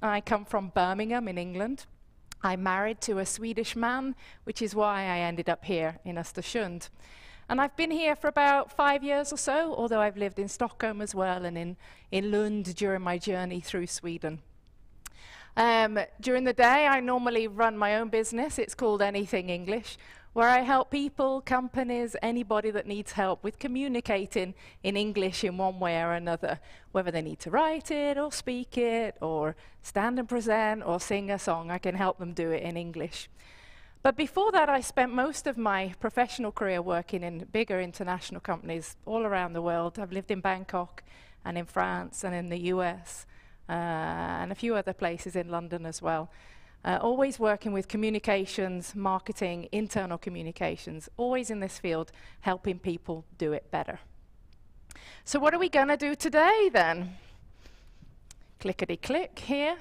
I come from Birmingham in England. I'm married to a Swedish man, which is why I ended up here in Östersund. And I've been here for about 5 years or so, although I've lived in Stockholm as well and in Lund during my journey through Sweden. During the day, I normally run my own business. It's called Anything English, where I help people, companies, anybody that needs help with communicating in English in one way or another, whether they need to write it or speak it or stand and present or sing a song. I can help them do it in English. But before that, I spent most of my professional career working in bigger international companies all around the world. I've lived in Bangkok and in France and in the US and a few other places in London as well. Always working with communications, marketing, internal communications, always in this field, helping people do it better. So what are we going to do today then? Clickety-click here.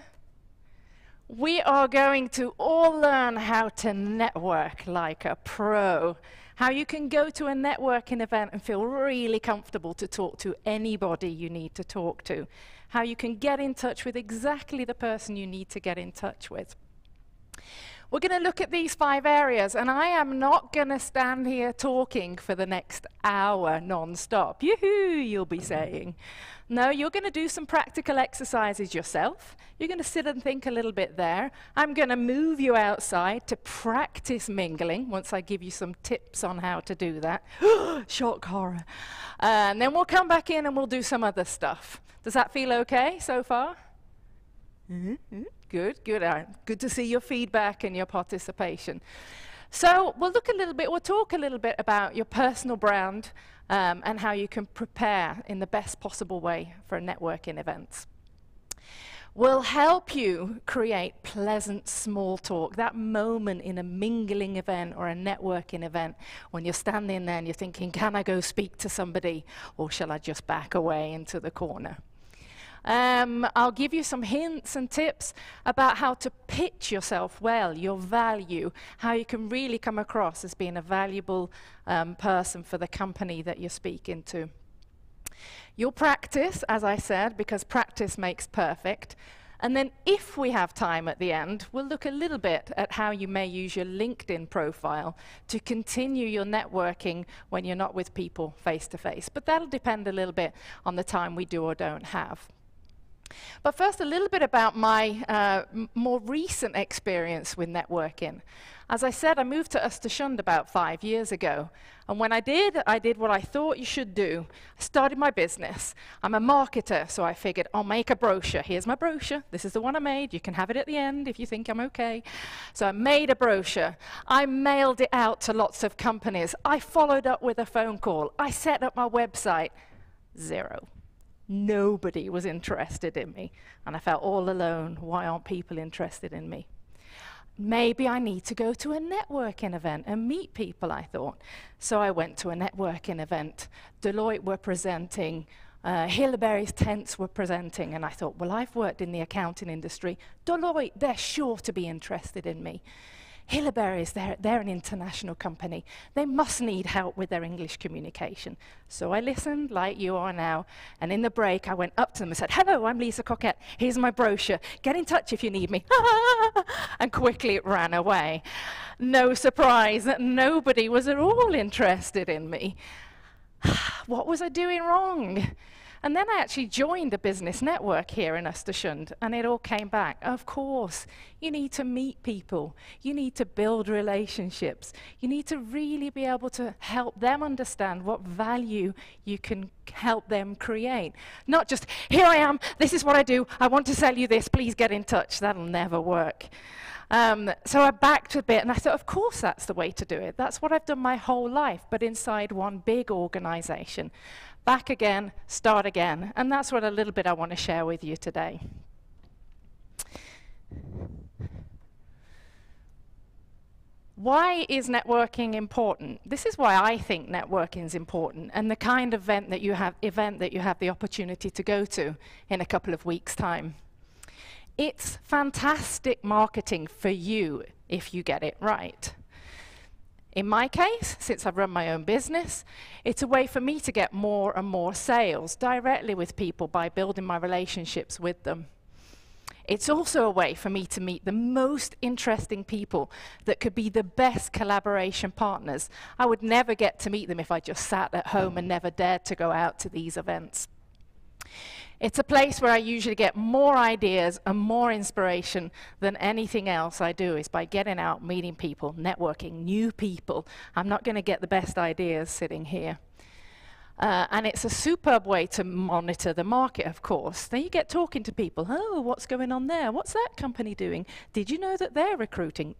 We are going to all learn how to network like a pro. How you can go to a networking event and feel really comfortable to talk to anybody you need to talk to. How you can get in touch with exactly the person you need to get in touch with. We're going to look at these 5 areas, and I am not going to stand here talking for the next hour non-stop. Yoo-hoo, you'll be saying. No, you're going to do some practical exercises yourself. You're going to sit and think a little bit there. I'm going to move you outside to practice mingling once I give you some tips on how to do that. Shock horror. And then we'll come back in and we'll do some other stuff. Does that feel okay so far? Mm-hmm. Good, good. Good to see your feedback and your participation. So we'll talk a little bit about your personal brand and how you can prepare in the best possible way for networking events. We'll help you create pleasant small talk, that moment in a mingling event or a networking event when you're standing there and you're thinking, can I go speak to somebody or shall I just back away into the corner? I'll give you some hints and tips about how to pitch yourself well, your value, how you can really come across as being a valuable person for the company that you're speaking to. You'll practice, as I said, because practice makes perfect. And then if we have time at the end, we'll look a little bit at how you may use your LinkedIn profile to continue your networking when you're not with people face to face. But that'll depend a little bit on the time we do or don't have. But first, a little bit about my more recent experience with networking. As I said, I moved to Östersund about 5 years ago. And when I did what I thought you should do. I started my business. I'm a marketer, so I figured I'll make a brochure. Here's my brochure. This is the one I made. You can have it at the end if you think I'm okay. So I made a brochure. I mailed it out to lots of companies. I followed up with a phone call. I set up my website. 0. Nobody was interested in me, and I felt all alone. Why aren't people interested in me? Maybe I need to go to a networking event and meet people, I thought. So I went to a networking event. Deloitte were presenting, Hilleberg's tents were presenting, and I thought, well, I've worked in the accounting industry. Deloitte, they're sure to be interested in me. Hilleberg's, they're an international company. They must need help with their English communication. So I listened like you are now, and in the break I went up to them and said, hello, I'm Lisa Coquette. Here's my brochure. Get in touch if you need me. And quickly it ran away. No surprise that nobody was at all interested in me. What was I doing wrong? And then I actually joined a business network here in Östersund, and it all came back. Of course, you need to meet people. You need to build relationships. You need to really be able to help them understand what value you can help them create. Not just, here I am, this is what I do, I want to sell you this, please get in touch. That'll never work. So I backed a bit, and I thought, of course that's the way to do it. That's what I've done my whole life, but inside one big organization. Back again, start again. And that's what a little bit I want to share with you today. Why is networking important? This is why I think networking is important, and the kind of event that you have the opportunity to go to in a couple of weeks' time. It's fantastic marketing for you if you get it right. In my case, since I've run my own business, it's a way for me to get more and more sales directly with people by building my relationships with them. It's also a way for me to meet the most interesting people that could be the best collaboration partners. I would never get to meet them if I just sat at home and never dared to go out to these events. It's a place where I usually get more ideas and more inspiration than anything else I do, is by getting out, meeting people, networking, new people. I'm not going to get the best ideas sitting here. And it's a superb way to monitor the market, of course. Then you get talking to people. Oh, what's going on there? What's that company doing? Did you know that they're recruiting?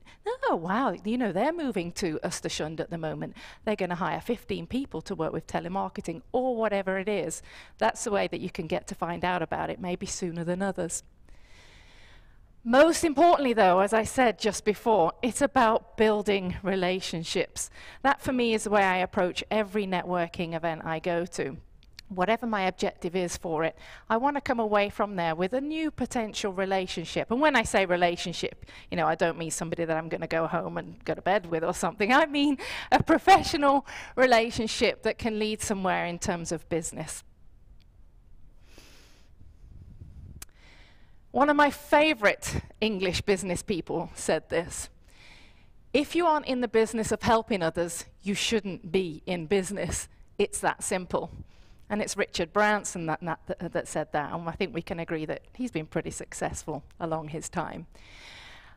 Oh, wow, you know, they're moving to Östersund at the moment. They're going to hire 15 people to work with telemarketing, or whatever it is. That's the way that you can get to find out about it, maybe sooner than others. Most importantly, though, as I said just before, it's about building relationships. That, for me, is the way I approach every networking event I go to. Whatever my objective is for it, I want to come away from there with a new potential relationship. And when I say relationship, you know, I don't mean somebody that I'm going to go home and go to bed with or something. I mean a professional relationship that can lead somewhere in terms of business. One of my favorite English business people said this: if you aren't in the business of helping others, you shouldn't be in business. It's that simple. And it's Richard Branson that said that, and I think we can agree that he's been pretty successful along his time.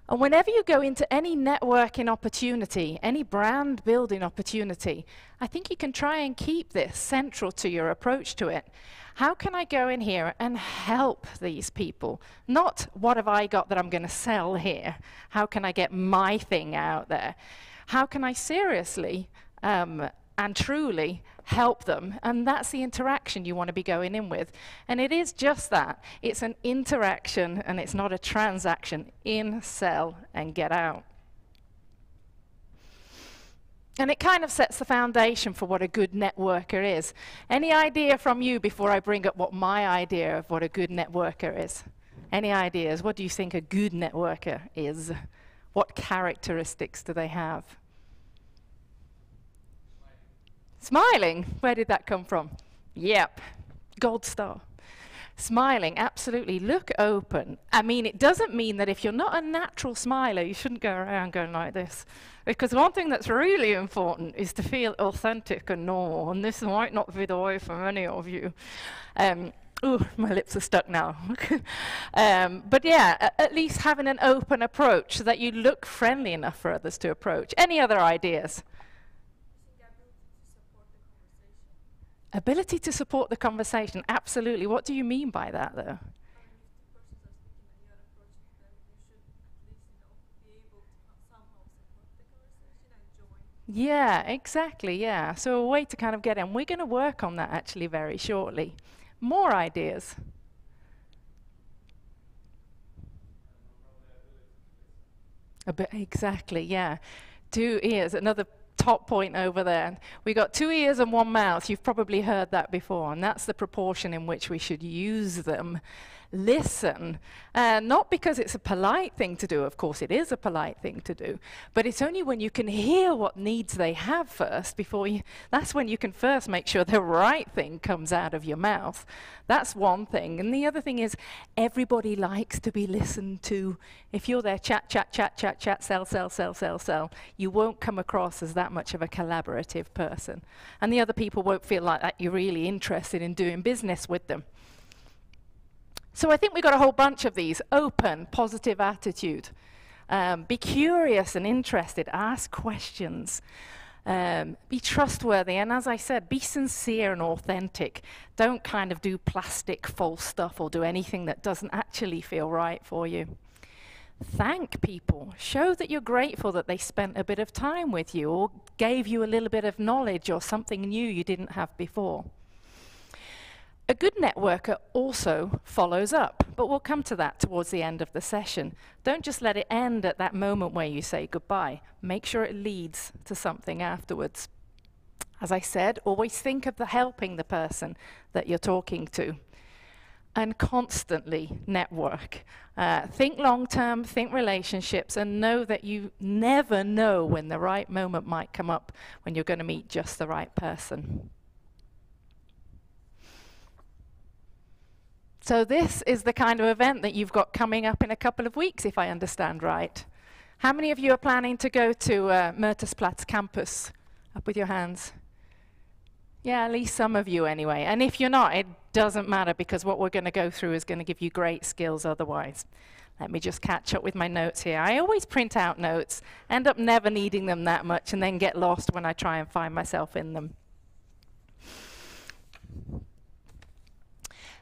And whenever you go into any networking opportunity, any brand building opportunity, I think you can try and keep this central to your approach to it. How can I go in here and help these people? Not what have I got that I'm going to sell here? How can I get my thing out there? How can I seriously and truly help them? And that's the interaction you want to be going in with. And it is just that. It's an interaction, and it's not a transaction. In, sell, and get out. And it kind of sets the foundation for what a good networker is. Any idea from you before I bring up what my idea of what a good networker is? Any ideas? What do you think a good networker is? What characteristics do they have? Smiling. Where did that come from? Yep. Gold star. Smiling, absolutely. Look open. I mean, it doesn't mean that if you're not a natural smiler, you shouldn't go around going like this. Because one thing that's really important is to feel authentic and normal. And this might not be the way for many of you. Ooh, my lips are stuck now. But yeah, at least having an open approach so that you look friendly enough for others to approach. Any other ideas? Ability to support the conversation, absolutely. What do you mean by that, though? Yeah, exactly, yeah. So a way to kind of get in. We're going to work on that actually very shortly. More ideas? Exactly, yeah. 2 ears, another top point over there. We got 2 ears and 1 mouth. You've probably heard that before, and that's the proportion in which we should use them. Listen, not because it's a polite thing to do, of course it is a polite thing to do, but it's only when you can hear what needs they have first before you, that's when you can first make sure the right thing comes out of your mouth. That's one thing. And the other thing is, everybody likes to be listened to. If you're there chat, sell, sell, sell, sell, sell, you won't come across as that much of a collaborative person. And the other people won't feel like that you're really interested in doing business with them. So I think we've got a whole bunch of these. Open, positive attitude. Be curious and interested. Ask questions. Be trustworthy. And as I said, be sincere and authentic. Don't kind of do plastic false stuff or do anything that doesn't actually feel right for you. Thank people. Show that you're grateful that they spent a bit of time with you or gave you a little bit of knowledge or something new you didn't have before. A good networker also follows up, but we'll come to that towards the end of the session. Don't just let it end at that moment where you say goodbye. Make sure it leads to something afterwards. As I said, always think of helping the person that you're talking to. And constantly network. Think long-term, think relationships, and know that you never know when the right moment might come up when you're going to meet just the right person. So this is the kind of event that you've got coming up in a couple of weeks, if I understand right. How many of you are planning to go to Mittuniversitetet campus? Up with your hands. Yeah, at least some of you anyway. And if you're not, it doesn't matter, because what we're going to go through is going to give you great skills otherwise. Let me just catch up with my notes here. I always print out notes, end up never needing them that much, and then get lost when I try and find myself in them.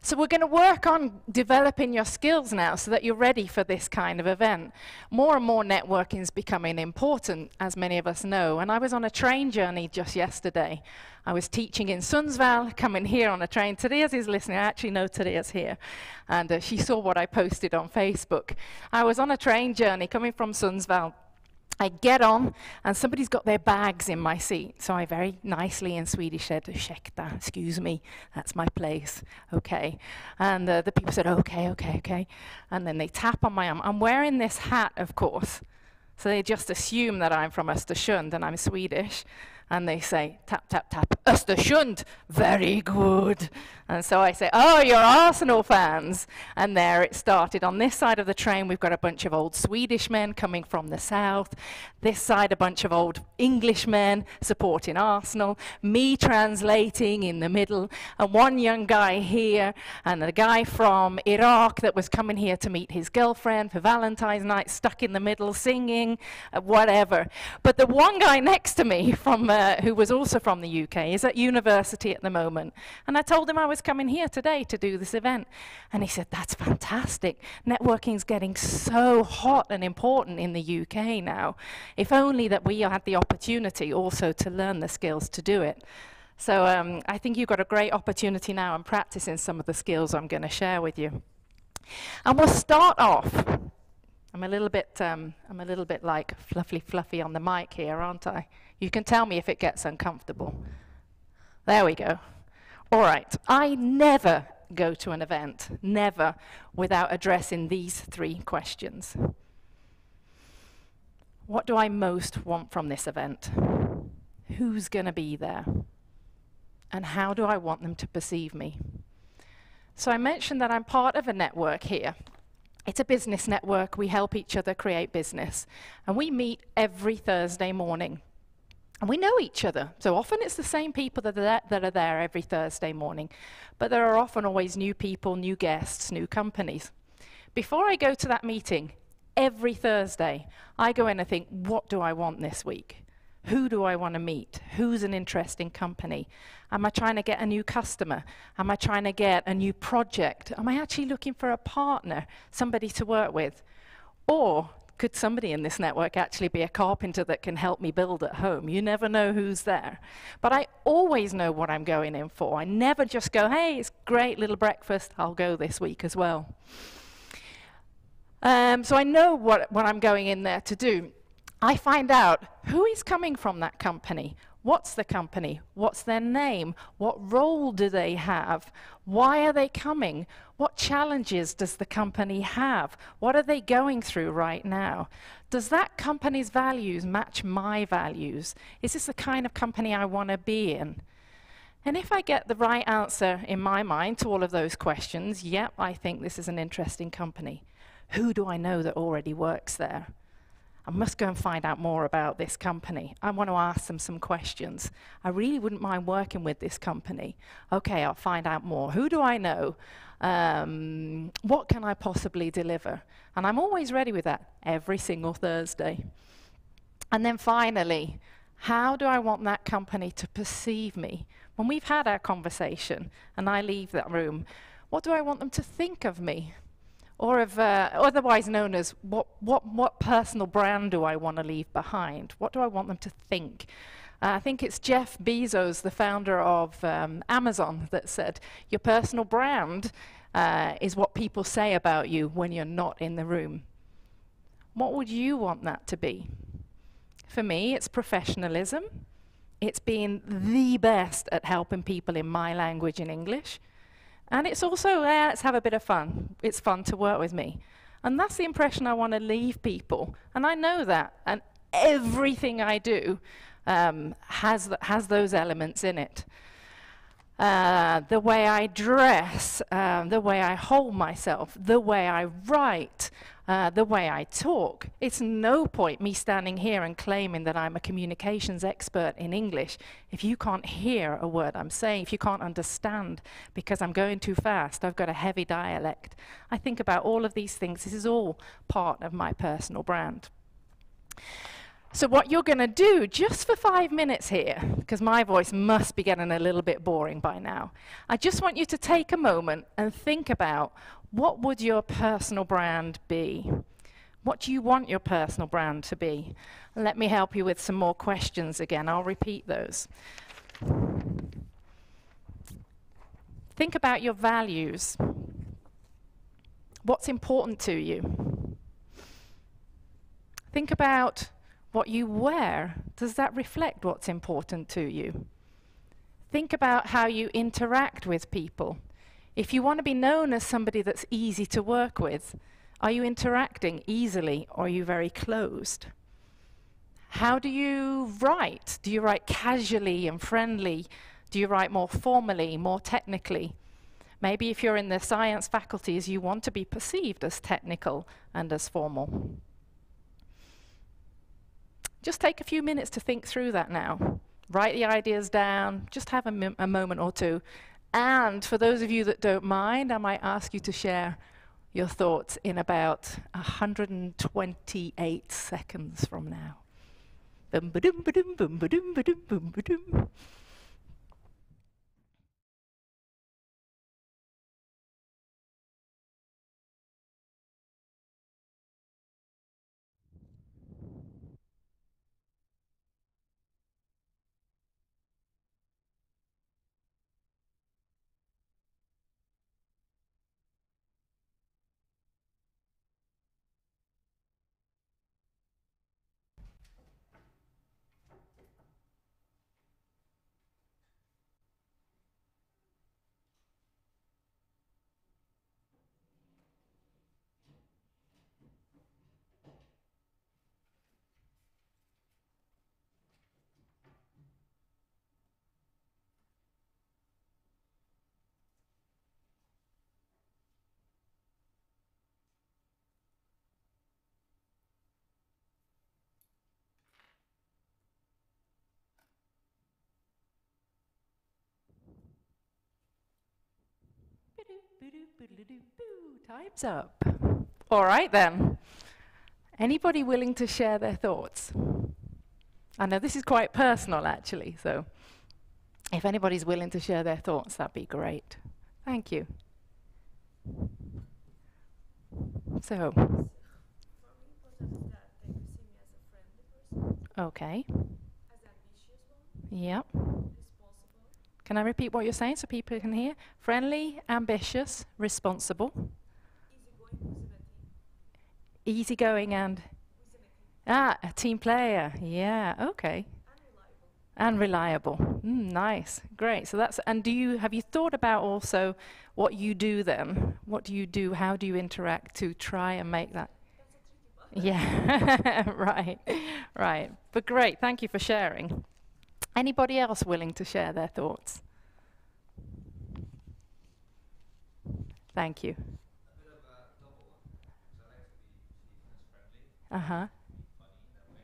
So we're going to work on developing your skills now so that you're ready for this kind of event. More and more networking is becoming important, as many of us know. And I was on a train journey just yesterday. I was teaching in Sundsvall, coming here on a train. Therese is listening. I actually know Therese here. And she saw what I posted on Facebook. I was on a train journey coming from Sundsvall. I get on, and somebody's got their bags in my seat. So I very nicely in Swedish said, "Ursäkta, excuse me, that's my place." Okay. And the people said, okay. And then they tap on my arm. I'm wearing this hat, of course. So they just assume that I'm from Östersund and I'm Swedish. And they say, tap, tap, tap, Östersund, very good. And so I say, oh, you're Arsenal fans. And there it started. On this side of the train, we've got a bunch of old Swedish men coming from the south. This side, a bunch of old English men supporting Arsenal. Me translating in the middle. And one young guy here, and a guy from Iraq that was coming here to meet his girlfriend for Valentine's night, stuck in the middle, singing, whatever. But the one guy next to me from who was also from the UK, is at university at the moment. And I told him I was coming here today to do this event. And he said, that's fantastic. Networking's getting so hot and important in the UK now. If only that we had the opportunity also to learn the skills to do it. So I think you've got a great opportunity now in practicing some of the skills I'm going to share with you. And we'll start off. I'm a little bit like fluffy on the mic here, aren't I? You can tell me if it gets uncomfortable. There we go. All right. I never go to an event, never, without addressing these 3 questions. What do I most want from this event? Who's going to be there? And how do I want them to perceive me? So I mentioned that I'm part of a network here. It's a business network. We help each other create business. And we meet every Thursday morning. And we know each other. So often it's the same people that are there every Thursday morning. But there are often always new people, new guests, new companies. Before I go to that meeting, every Thursday, I go in and think, what do I want this week? Who do I want to meet? Who's an interesting company? Am I trying to get a new customer? Am I trying to get a new project? Am I actually looking for a partner, somebody to work with? Or could somebody in this network actually be a carpenter that can help me build at home? You never know who's there. But I always know what I'm going in for. I never just go, hey, it's great little breakfast, I'll go this week as well. So I know what I'm going in there to do. I find out who is coming from that company. What's the company? What's their name? What role do they have? Why are they coming? What challenges does the company have? What are they going through right now? Does that company's values match my values? Is this the kind of company I want to be in? And if I get the right answer in my mind to all of those questions, yep, I think this is an interesting company. Who do I know that already works there? I must go and find out more about this company. I want to ask them some questions. I really wouldn't mind working with this company. Okay, I'll find out more. Who do I know? What can I possibly deliver? And I'm always ready with that every single Thursday. And then finally, how do I want that company to perceive me? When we've had our conversation and I leave that room, what do I want them to think of me? Or otherwise known as what personal brand do I want to leave behind? What do I want them to think? I think it's Jeff Bezos, the founder of Amazon, that said, your personal brand is what people say about you when you're not in the room. What would you want that to be? For me, it's professionalism. It's being the best at helping people in my language in English. And it's also, let's have a bit of fun. It's fun to work with me. And that's the impression I want to leave people. And I know that. And everything I do has those elements in it. the way I dress, the way I hold myself, the way I write, the way I talk. It's no point me standing here and claiming that I'm a communications expert in English if you can't hear a word I'm saying, if you can't understand because I'm going too fast, I've got a heavy dialect. I think about all of these things. This is all part of my personal brand. So what you're going to do, just for 5 minutes here, because my voice must be getting a little bit boring by now, I just want you to take a moment and think about, what would your personal brand be? What do you want your personal brand to be? Let me help you with some more questions again. I'll repeat those. Think about your values. What's important to you? Think about what you wear. Does that reflect what's important to you? Think about how you interact with people. If you want to be known as somebody that's easy to work with, are you interacting easily or are you very closed? How do you write? Do you write casually and friendly? Do you write more formally, more technically? Maybe if you're in the science faculties, you want to be perceived as technical and as formal. Just take a few minutes to think through that now. Write the ideas down, just have a moment or two. And for those of you that don't mind, I might ask you to share your thoughts in about 128 seconds from now. Boom, ba-dum, ba-dum, boom, ba-dum, ba-dum, boom, ba-dum. Time's up. All right then. Anybody willing to share their thoughts? I know this is quite personal actually, so if anybody's willing to share their thoughts, that'd be great. Thank you. So. Okay. Yep. Can I repeat what you're saying so people can hear? Friendly, ambitious, responsible. Easygoing and a team player. Yeah, okay. And reliable. Nice, great. So that's, and have you thought about also what you do then? What do you do? How do you interact to try and make that? Yeah, right. But great, thank you for sharing. Anybody else willing to share their thoughts? Thank you. A bit of a double one. So I like to be seen as friendly, Uh-huh. funny in that way,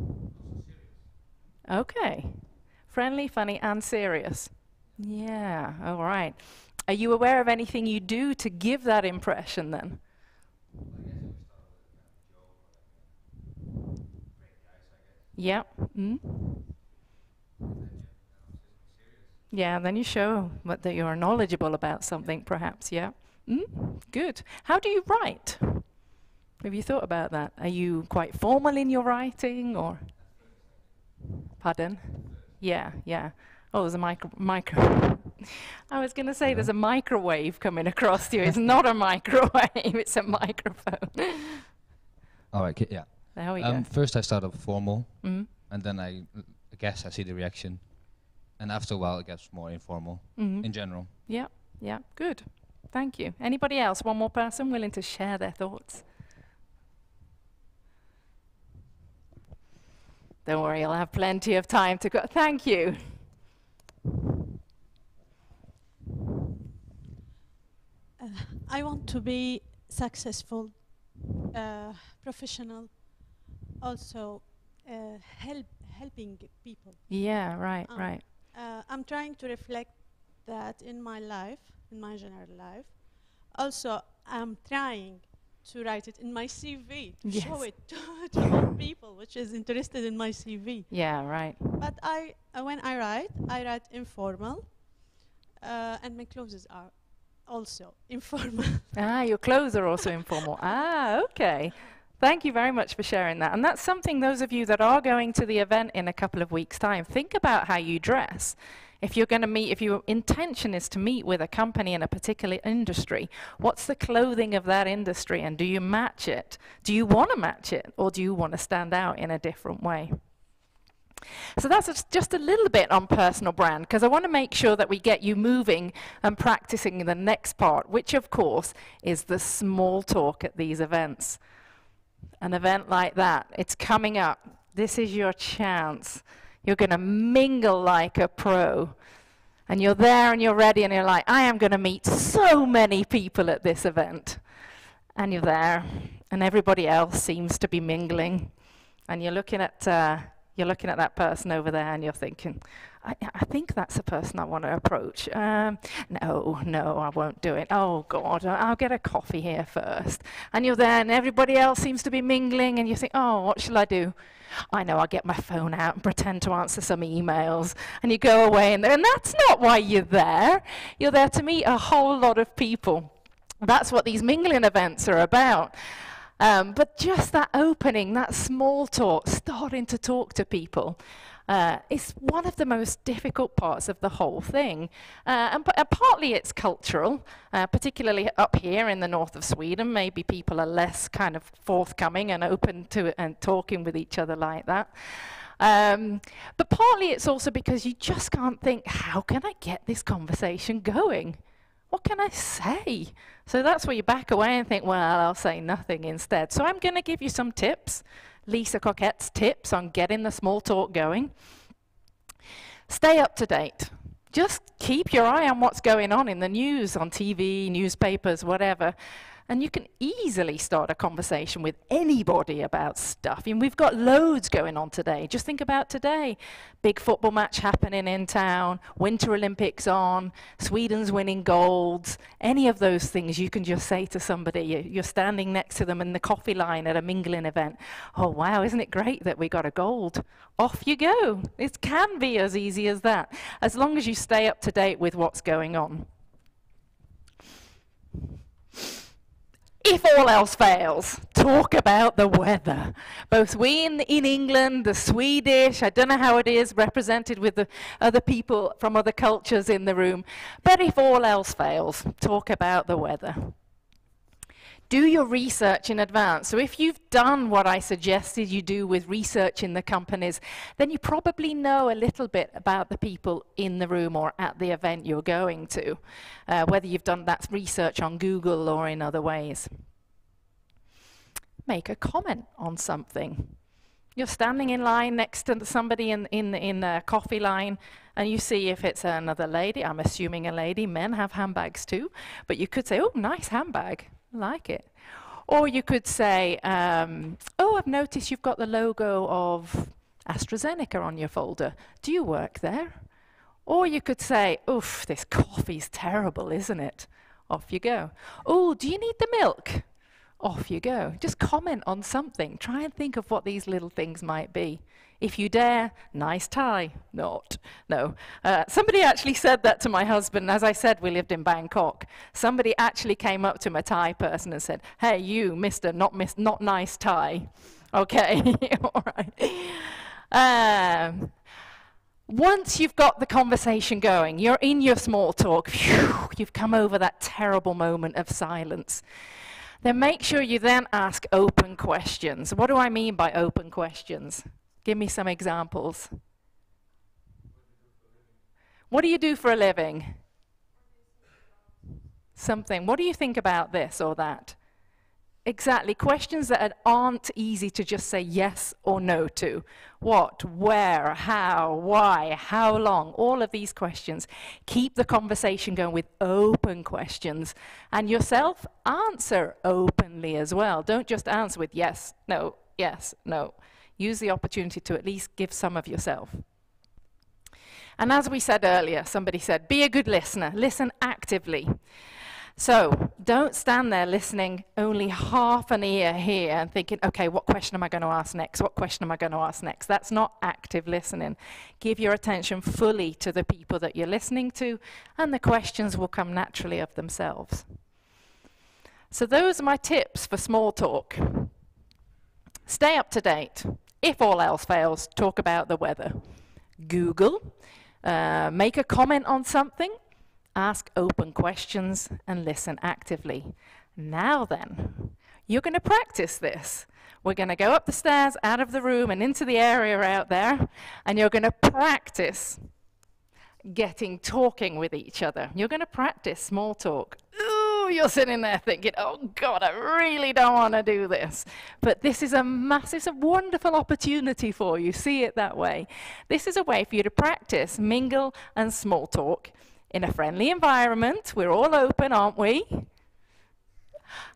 also serious. Okay. Friendly, funny, and serious. Yeah, all right. Are you aware of anything you do to give that impression then? I guess it would start with a kind of joke or like a break the ice, I guess. Yep. And then you say something serious. Yeah, then you show that you're knowledgeable about something, perhaps, yeah. Good. How do you write? Have you thought about that? Are you quite formal in your writing, or? Pardon? Yeah. Oh, there's a micro. I was going to say there's a microwave coming across to you. It's not a microwave, it's a microphone. All right, yeah. There we go. First I start off formal, and then I guess I see the reaction. And after a while it gets more informal, in general. Yeah, good. Thank you. Anybody else? One more person willing to share their thoughts? Don't worry, I'll have plenty of time to go. Thank you. I want to be successful, professional, also helping people. Yeah, right, right. I'm trying to reflect that in my life, in my general life. Also, I'm trying to write it in my CV, to show it to all people which is interested in my CV. Yeah, right. But when I write informal, and my clothes are also informal. Ah, your clothes are also informal. Ah, okay. Thank you very much for sharing that. And that's something, those of you that are going to the event in a couple of weeks' time, think about how you dress. If you're going to meet, if your intention is to meet with a company in a particular industry, what's the clothing of that industry, and do you match it? Do you want to match it, or do you want to stand out in a different way? So that's just a little bit on personal brand, because I want to make sure that we get you moving and practicing the next part, which of course is the small talk at these events. An event like that, it's coming up. This is your chance. You're going to mingle like a pro. And you're there and you're ready and you're like, I am going to meet so many people at this event. And you're there and everybody else seems to be mingling. And you're looking at that person over there and you're thinking, I think that's the person I want to approach. No, I won't do it. Oh, God, I'll get a coffee here first. And you're there and everybody else seems to be mingling and you think, oh, what shall I do? I know, I'll get my phone out and pretend to answer some emails. And you go away and that's not why you're there. You're there to meet a whole lot of people. That's what these mingling events are about. But just that opening, that small talk, starting to talk to people, is one of the most difficult parts of the whole thing. And partly it's cultural, particularly up here in the north of Sweden. Maybe people are less kind of forthcoming and open to it and talking with each other like that. But partly it's also because you just can't think, how can I get this conversation going? What can I say? So that's where you back away and think, well, I'll say nothing instead. So I'm going to give you some tips, Lisa Coquette's tips on getting the small talk going. Stay up to date. Just keep your eye on what's going on in the news, on TV, newspapers, whatever. And you can easily start a conversation with anybody about stuff. And we've got loads going on today. Just think about today. Big football match happening in town, Winter Olympics on, Sweden's winning golds. Any of those things you can just say to somebody. You're standing next to them in the coffee line at a mingling event. Oh, wow, isn't it great that we got a gold? Off you go. It can be as easy as that, as long as you stay up to date with what's going on. If all else fails, talk about the weather. Both we in England, the Swedish, I don't know how it is represented with the other people from other cultures in the room, but if all else fails, talk about the weather. Do your research in advance. So if you've done what I suggested you do with research in the companies, then you probably know a little bit about the people in the room or at the event you're going to, whether you've done that research on Google or in other ways. Make a comment on something. You're standing in line next to somebody in a coffee line, and you see if it's another lady. I'm assuming a lady. Men have handbags too. But you could say, oh, nice handbag. I like it. Or you could say, oh, I've noticed you've got the logo of AstraZeneca on your folder. Do you work there? Or you could say, oof, this coffee's terrible, isn't it? Off you go. Oh, do you need the milk? Off you go. Just comment on something. Try and think of what these little things might be. If you dare, nice tie. Not. No. Somebody actually said that to my husband. As I said, we lived in Bangkok. Somebody actually came up to my Thai person and said, hey, you, mister, not nice tie. Okay, all right. Once you've got the conversation going, you're in your small talk, phew, you've come over that terrible moment of silence. Then make sure you then ask open questions. What do I mean by open questions? Give me some examples. What do you do for a living? Something. What do you think about this or that? Exactly. Questions that aren't easy to just say yes or no to. What, where, how, why, how long, all of these questions. Keep the conversation going with open questions. And yourself, answer openly as well. Don't just answer with yes, no, yes, no. Use the opportunity to at least give some of yourself. And as we said earlier, somebody said, be a good listener. Listen actively. So don't stand there listening only half an ear here and thinking, okay, what question am I going to ask next? What question am I going to ask next? That's not active listening. Give your attention fully to the people that you're listening to, and the questions will come naturally of themselves. So those are my tips for small talk. Stay up to date. If all else fails, talk about the weather. Google, make a comment on something, ask open questions, and listen actively. Now then, you're going to practice this. We're going to go up the stairs, out of the room, and into the area out there, and you're going to practice talking with each other. You're going to practice small talk. Ooh, you're sitting there thinking, oh God, I really don't want to do this. But this is a wonderful opportunity for you. See it that way. This is a way for you to practice mingle and small talk in a friendly environment. We're all open, aren't we?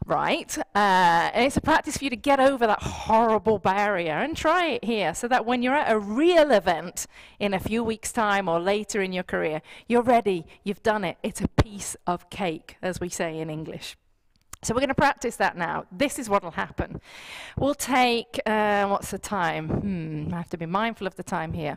Right. And it's a practice for you to get over that horrible barrier, and try it here so that when you're at a real event in a few weeks' time or later in your career, you're ready, you've done it. It's a piece of cake, as we say in English. So we're going to practice that now. This is what will happen. We'll take, what's the time? I have to be mindful of the time here.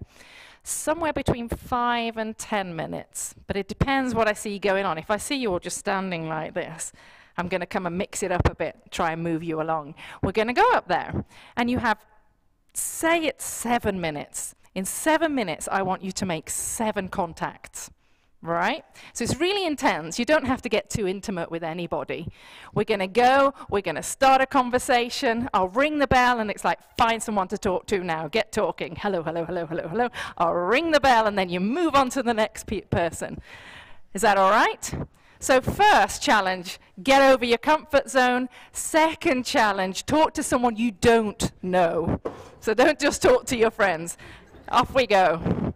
Somewhere between 5 and 10 minutes, but it depends what I see going on. If I see you all just standing like this, I'm going to come and mix it up a bit, try and move you along. We're going to go up there, and you have, say it's 7 minutes. In 7 minutes, I want you to make 7 contacts. Right? So it's really intense. You don't have to get too intimate with anybody. We're going to go, we're going to start a conversation. I'll ring the bell, and it's like, find someone to talk to now. Get talking. Hello, hello, hello, hello, hello. I'll ring the bell, and then you move on to the next person. Is that all right? So first challenge, get over your comfort zone. Second challenge, talk to someone you don't know. So don't just talk to your friends. Off we go.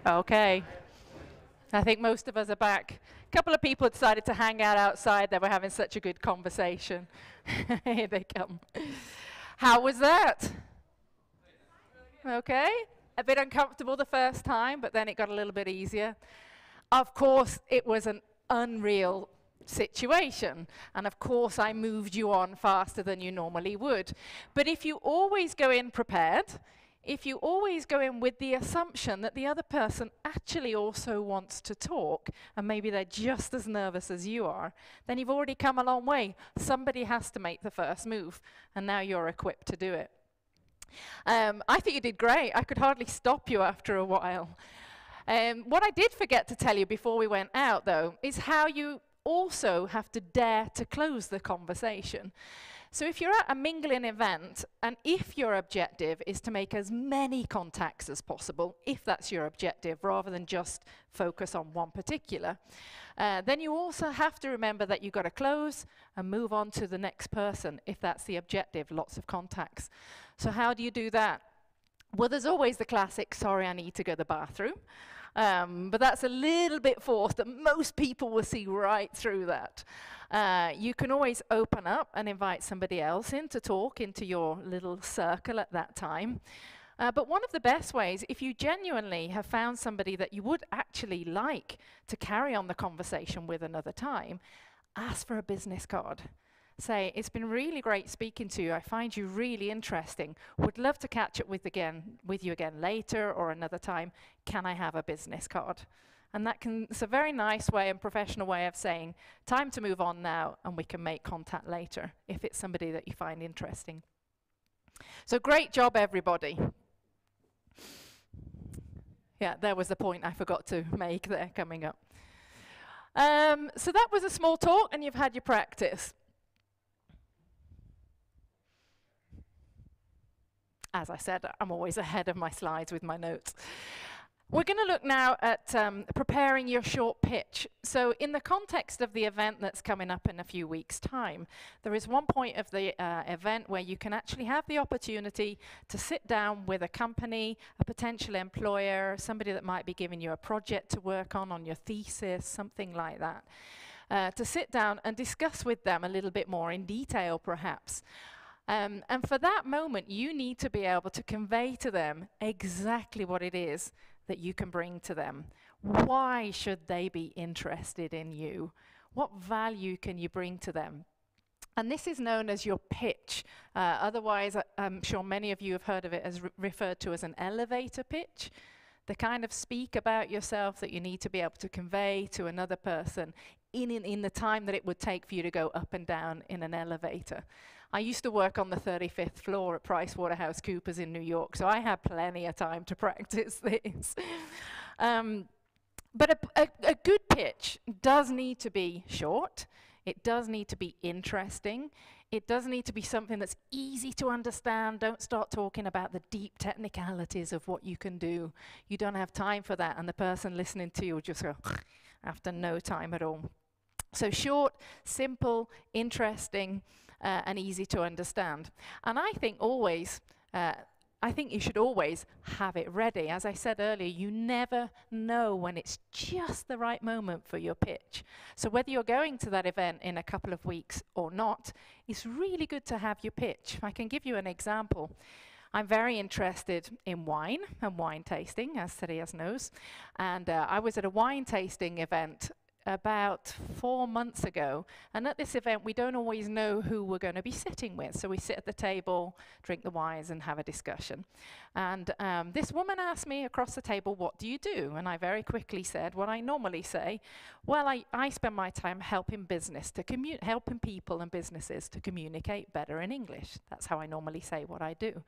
Okay. I think most of us are back. A couple of people decided to hang out outside. They were having such a good conversation. Here they come. How was that? Okay. A bit uncomfortable the first time, but then it got a little bit easier. Of course, it was an unreal situation. And of course, I moved you on faster than you normally would. But if you always go in prepared, if you always go in with the assumption that the other person actually also wants to talk, and maybe they're just as nervous as you are, then you've already come a long way. Somebody has to make the first move, and now you're equipped to do it. I think you did great. I could hardly stop you after a while. What I did forget to tell you before we went out, though, is how you also have to dare to close the conversation. So if you're at a mingling event, and if your objective is to make as many contacts as possible, if that's your objective, rather than just focus on one particular, then you also have to remember that you've got to close and move on to the next person, if that's the objective, lots of contacts. So how do you do that? Well, there's always the classic, sorry, I need to go to the bathroom. But that's a little bit forced, and most people will see right through that. You can always open up and invite somebody else in to talk into your little circle at that time. But one of the best ways, if you genuinely have found somebody that you would actually like to carry on the conversation with another time, ask for a business card. Say, it's been really great speaking to you. I find you really interesting. Would love to catch up with you again later or another time. Can I have a business card? And it's a very nice way and professional way of saying, time to move on now, and we can make contact later, if it's somebody that you find interesting. So great job, everybody. Yeah, there was the point I forgot to make there coming up. So that was a small talk, and you've had your practice. As I said, I'm always ahead of my slides with my notes. We're going to look now at preparing your short pitch. So in the context of the event that's coming up in a few weeks' time, there is one point of the event where you can actually have the opportunity to sit down with a company, a potential employer, somebody that might be giving you a project to work on your thesis, something like that, to sit down and discuss with them a little bit more in detail, perhaps. And for that moment, you need to be able to convey to them exactly what it is that you can bring to them. Why should they be interested in you? What value can you bring to them? And this is known as your pitch. Otherwise, I'm sure many of you have heard of it as referred to as an elevator pitch. The kind of speak about yourself that you need to be able to convey to another person in the time that it would take for you to go up and down in an elevator. I used to work on the 35th floor at PricewaterhouseCoopers in New York, so I had plenty of time to practice this. But a good pitch does need to be short. It does need to be interesting. It does need to be something that's easy to understand. Don't start talking about the deep technicalities of what you can do. You don't have time for that, and the person listening to you will just go after no time at all. So short, simple, interesting, and easy to understand. And I think you should always have it ready. As I said earlier, you never know when it's just the right moment for your pitch. So whether you're going to that event in a couple of weeks or not, it's really good to have your pitch. I can give you an example. I'm very interested in wine and wine tasting, as Therese knows. And I was at a wine tasting event about 4 months ago, and at this event we don't always know who we're going to be sitting with, so we sit at the table, drink the wines and have a discussion. And this woman asked me across the table, what do you do? And I very quickly said what I normally say, well, I spend my time helping helping people and businesses to communicate better in English. That's how I normally say what I do.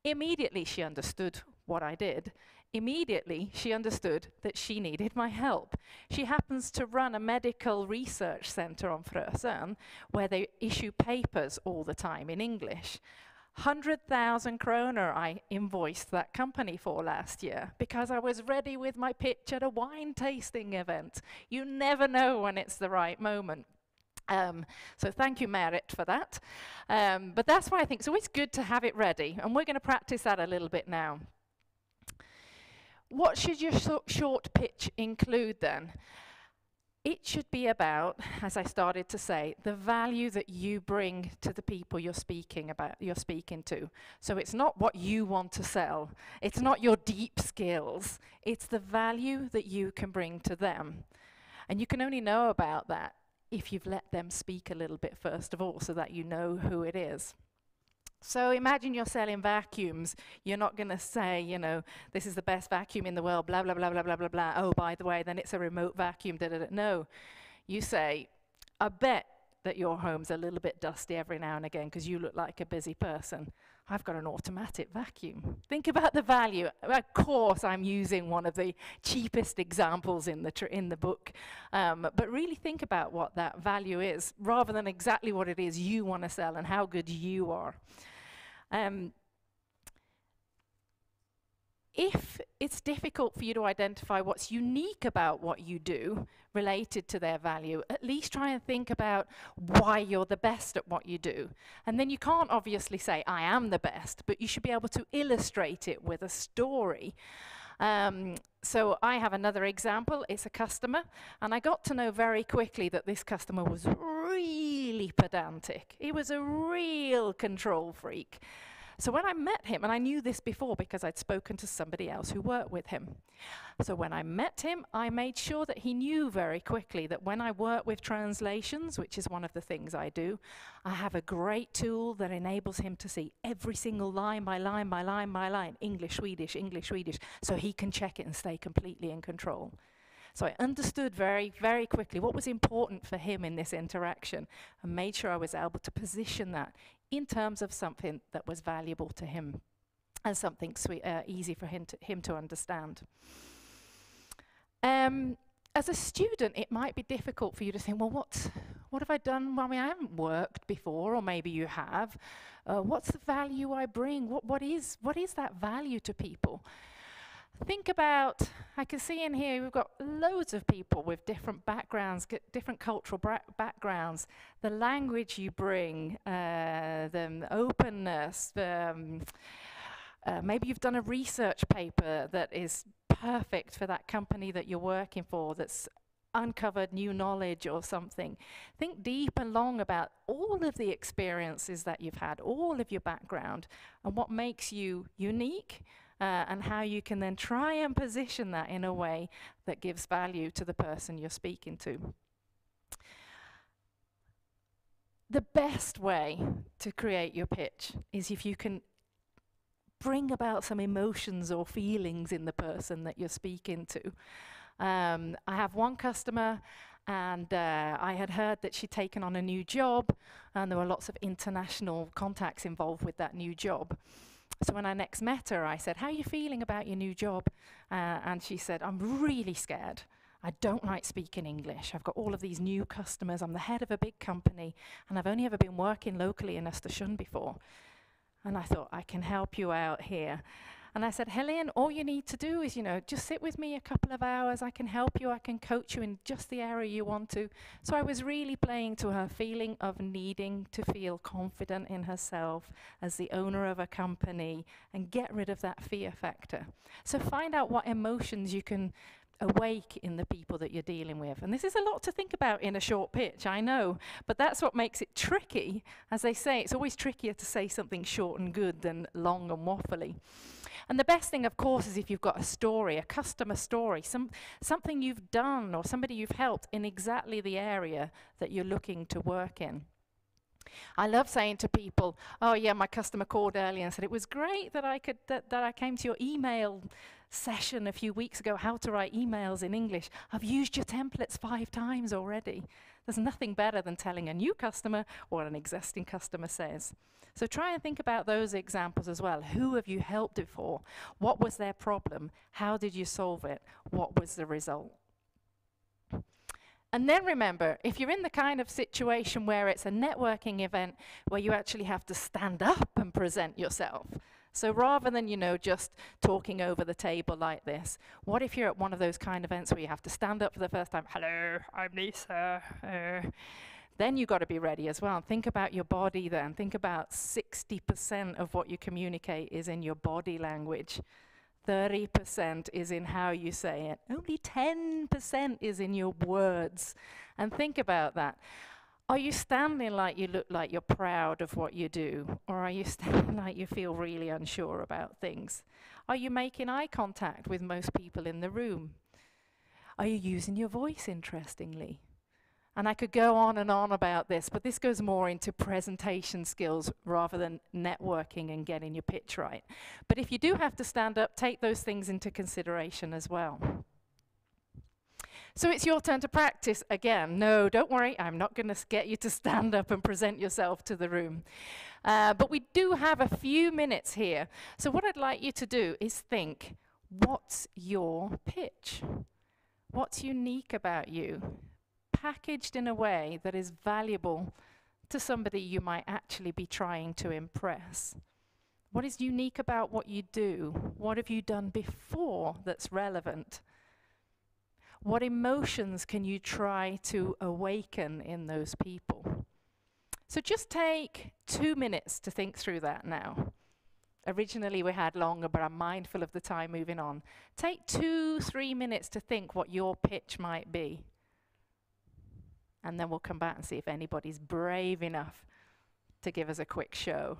Immediately she understood what I did. Immediately she understood that she needed my help. She happens to run a medical research center on Frösön where they issue papers all the time in English. 100,000 kronor I invoiced that company for last year because I was ready with my pitch at a wine tasting event. You never know when it's the right moment. So thank you, Merit, for that. But that's why I think it's always good to have it ready, and we're going to practice that a little bit now. What should your short pitch include then? It should be about, as I started to say, the value that you bring to the people you're speaking to. So it's not what you want to sell. It's not your deep skills. It's the value that you can bring to them. And you can only know about that if you've let them speak a little bit first of all, so that you know who it is. So imagine you're selling vacuums. You're not going to say, you know, this is the best vacuum in the world, blah, blah, blah, blah, blah, blah, blah. Oh, by the way, then it's a remote vacuum, da, da, da. No, you say, I bet that your home's a little bit dusty every now and again because you look like a busy person. I've got an automatic vacuum. Think about the value. Of course, I'm using one of the cheapest examples in the book, but really think about what that value is, rather than exactly what it is you want to sell and how good you are. If it's difficult for you to identify what's unique about what you do related to their value, at least try and think about why you're the best at what you do. And then you can't obviously say, I am the best, but you should be able to illustrate it with a story. So I have another example. It's a customer, and I got to know very quickly that this customer was really pedantic. He was a real control freak. So when I met him, and I knew this before because I'd spoken to somebody else who worked with him. So when I met him, I made sure that he knew very quickly that when I work with translations, which is one of the things I do, I have a great tool that enables him to see every single line by line by line by line, English, Swedish, so he can check it and stay completely in control. So I understood very, very quickly what was important for him in this interaction and made sure I was able to position that in terms of something that was valuable to him and something easy for him to understand. As a student, it might be difficult for you to think, well, what have I done? Well, I mean, I haven't worked before, or maybe you have. What's the value I bring? What is that value to people? Think about, I can see in here we've got loads of people with different backgrounds, different cultural backgrounds. The language you bring, the openness, maybe you've done a research paper that is perfect for that company that you're working for, that's uncovered new knowledge or something. Think deep and long about all of the experiences that you've had, all of your background, and what makes you unique. And how you can then try and position that in a way that gives value to the person you're speaking to. The best way to create your pitch is if you can bring about some emotions or feelings in the person that you're speaking to. I have one customer, and I had heard that she'd taken on a new job, and there were lots of international contacts involved with that new job. So when I next met her, I said, how are you feeling about your new job? And she said, I'm really scared. I don't like speaking English. I've got all of these new customers. I'm the head of a big company, and I've only ever been working locally in Östersund before. And I thought, I can help you out here. And I said, Helene, all you need to do is, just sit with me a couple of hours. I can help you. I can coach you in just the area you want to. So I was really playing to her feeling of needing to feel confident in herself as the owner of a company and get rid of that fear factor. So find out what emotions you can awake in the people that you're dealing with. And this is a lot to think about in a short pitch, I know, but that's what makes it tricky. As they say, it's always trickier to say something short and good than long and waffly. And the best thing, of course, is if you've got a story, a customer story, something you've done or somebody you've helped in exactly the area that you're looking to work in. I love saying to people, oh yeah, my customer called earlier and said it was great that I came to your email session a few weeks ago, how to write emails in English. I've used your templates 5 times already. There's nothing better than telling a new customer what an existing customer says. So try and think about those examples as well. Who have you helped before? What was their problem? How did you solve it? What was the result? And then remember, if you're in the kind of situation where it's a networking event where you actually have to stand up and present yourself, so rather than, just talking over the table like this, what if you're at one of those kind of events where you have to stand up for the first time, hello, I'm Lisa. Then you've got to be ready as well. Think about your body then. Think about 60% of what you communicate is in your body language. 30% is in how you say it. Only 10% is in your words. And think about that. Are you standing like you look like you're proud of what you do? Or are you standing like you feel really unsure about things? Are you making eye contact with most people in the room? Are you using your voice interestingly? And I could go on and on about this, but this goes more into presentation skills rather than networking and getting your pitch right. But if you do have to stand up, take those things into consideration as well. So it's your turn to practice again. No, don't worry, I'm not going to get you to stand up and present yourself to the room. But we do have a few minutes here. So what I'd like you to do is think, what's your pitch? What's unique about you? Packaged in a way that is valuable to somebody you might actually be trying to impress. What is unique about what you do? What have you done before that's relevant? What emotions can you try to awaken in those people? So just take 2 minutes to think through that now. Originally we had longer, but I'm mindful of the time moving on. Take 2-3 minutes to think what your pitch might be. And then we'll come back and see if anybody's brave enough to give us a quick show.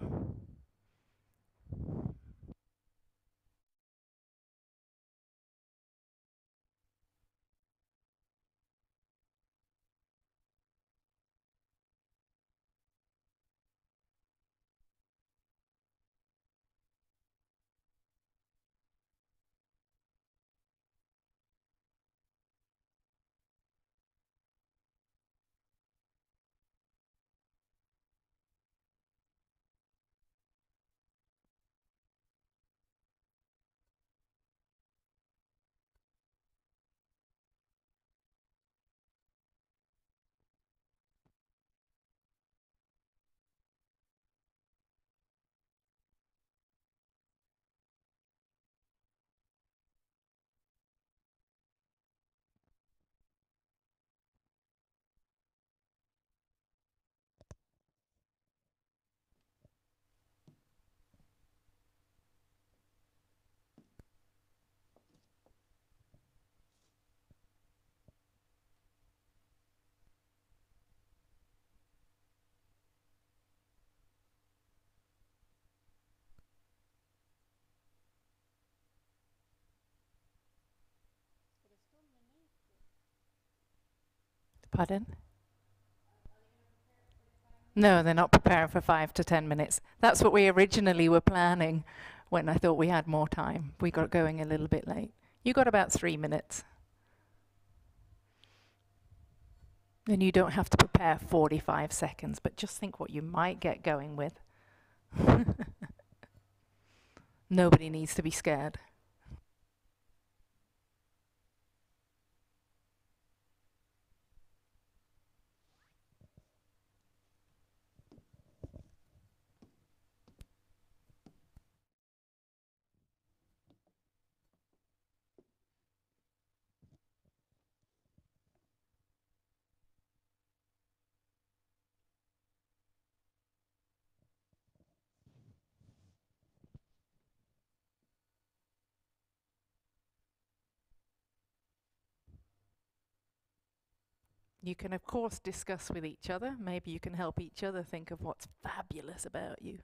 Pardon? No, they're not preparing for 5 to 10 minutes. That's what we originally were planning when I thought we had more time. We got going a little bit late. You got about 3 minutes. And you don't have to prepare 45 seconds, but just think what you might get going with. Nobody needs to be scared. You can, of course, discuss with each other. Maybe you can help each other think of what's fabulous about you.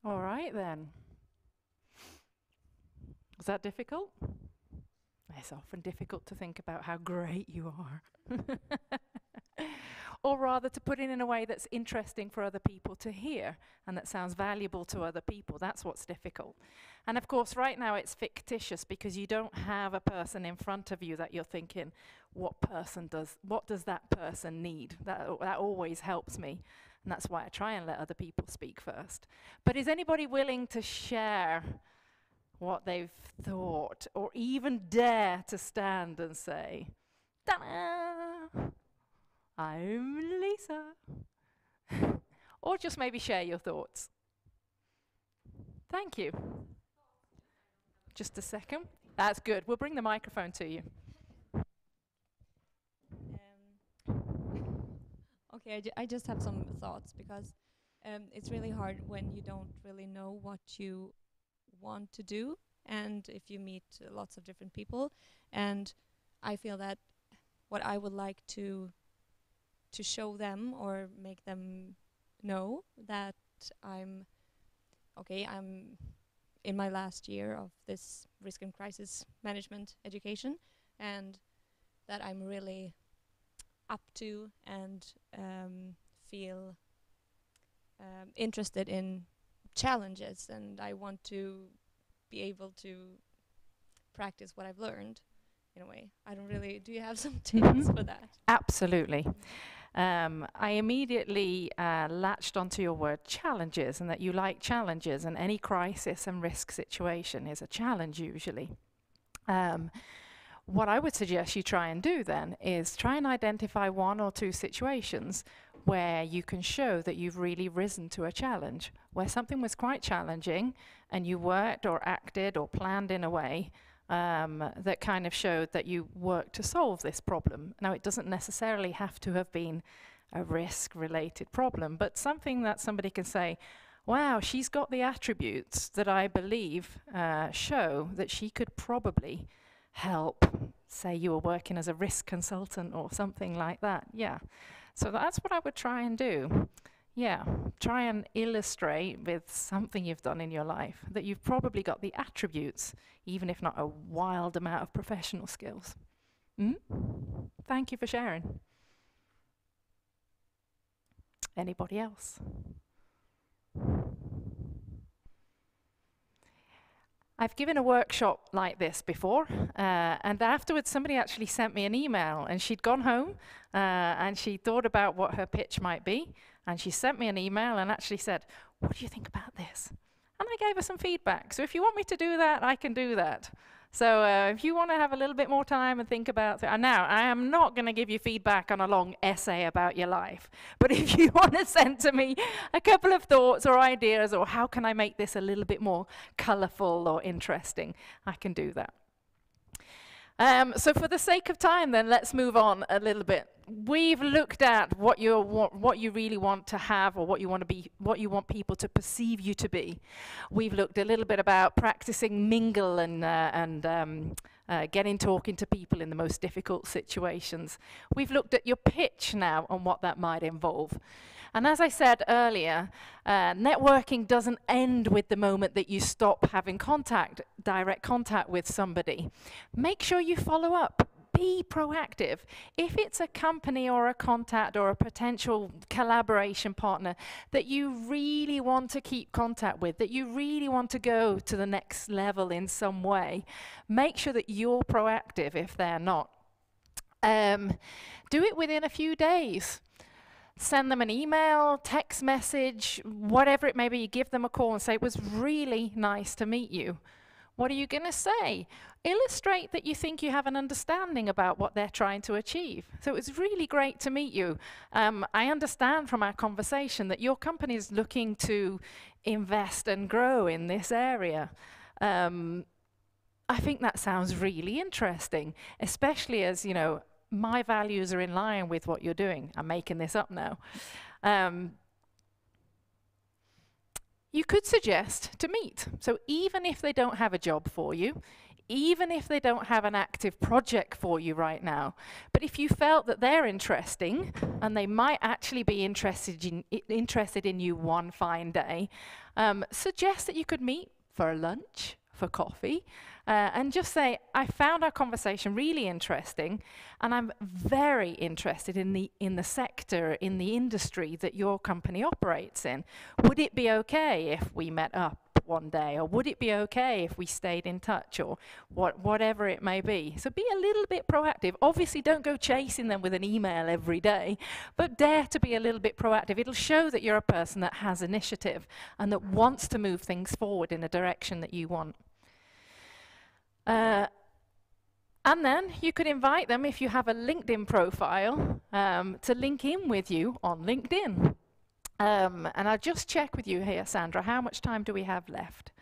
All right, then. Was that difficult? It's often difficult to think about how great you are. Or rather to put it in a way that's interesting for other people to hear and that sounds valuable to other people. That's what's difficult. And of course, right now it's fictitious because you don't have a person in front of you that you're thinking, what does that person need? That always helps me. And that's why I try and let other people speak first. But is anybody willing to share what they've thought, or even dare to stand and say, "Ta-da! I'm Lisa." Or just maybe share your thoughts. Thank you. Just a second. That's good. We'll bring the microphone to you. Okay, I just have some thoughts, because it's really hard when you don't really know what you want to do, and if you meet lots of different people. And I feel that what I would like to show them or make them know that I'm in my last year of this risk and crisis management education, and that I'm really up to and feel interested in challenges, and I want to be able to practice what I've learned in a way. I don't really, do you have some tips for that? Absolutely. I immediately latched onto your word challenges, and that you like challenges, and any crisis and risk situation is a challenge usually. What I would suggest you try and do then is try and identify one or two situations where you can show that you've really risen to a challenge, where something was quite challenging and you worked or acted or planned in a way that kind of showed that you worked to solve this problem. Now, it doesn't necessarily have to have been a risk-related problem, but something that somebody can say, wow, she's got the attributes that I believe show that she could probably help. Say you were working as a risk consultant or something like that. Yeah. So that's what I would try and do. Yeah. Try and illustrate with something you've done in your life that you've probably got the attributes, even if not a wild amount of professional skills. Thank you for sharing. Anybody else? I've given a workshop like this before, and afterwards somebody actually sent me an email, and she'd gone home and she thought about what her pitch might be, and she sent me an email and actually said, "What do you think about this?" And I gave her some feedback. So if you want me to do that, I can do that. So if you want to have a little bit more time and think about it, now I am not going to give you feedback on a long essay about your life, but if you want to send to me a couple of thoughts or ideas, or how can I make this a little bit more colorful or interesting, I can do that. So for the sake of time then, let's move on a little bit. We've looked at what you really want to have, or what you want to be, what you want people to perceive you to be. We've looked a little bit about practicing mingle and getting talking to people in the most difficult situations. We've looked at your pitch now and what that might involve. And as I said earlier, networking doesn't end with the moment that you stop having direct contact with somebody. Make sure you follow up. Be proactive. If it's a company or a contact or a potential collaboration partner that you really want to keep contact with, that you really want to go to the next level in some way, make sure that you're proactive if they're not. Do it within a few days. Send them an email, text message, whatever it may be. You give them a call and say, "It was really nice to meet you." What are you going to say? Illustrate that you think you have an understanding about what they're trying to achieve. So it was really great to meet you. I understand from our conversation that your company is looking to invest and grow in this area. I think that sounds really interesting, especially as, you know, my values are in line with what you're doing. I'm making this up now. You could suggest to meet. So even if they don't have a job for you, even if they don't have an active project for you right now, but if you felt that they're interesting and they might actually be interested in you one fine day, suggest that you could meet for a lunch, for coffee, and just say, "I found our conversation really interesting, and I'm very interested in the sector, in the industry that your company operates in. Would it be okay if we met up one day, or would it be okay if we stayed in touch, or whatever it may be?" So be a little bit proactive. Obviously, don't go chasing them with an email every day, but dare to be a little bit proactive. It'll show that you're a person that has initiative and that wants to move things forward in a direction that you want. And then you could invite them, if you have a LinkedIn profile, to link in with you on LinkedIn. And I'll just check with you here, Sandra, how much time do we have left?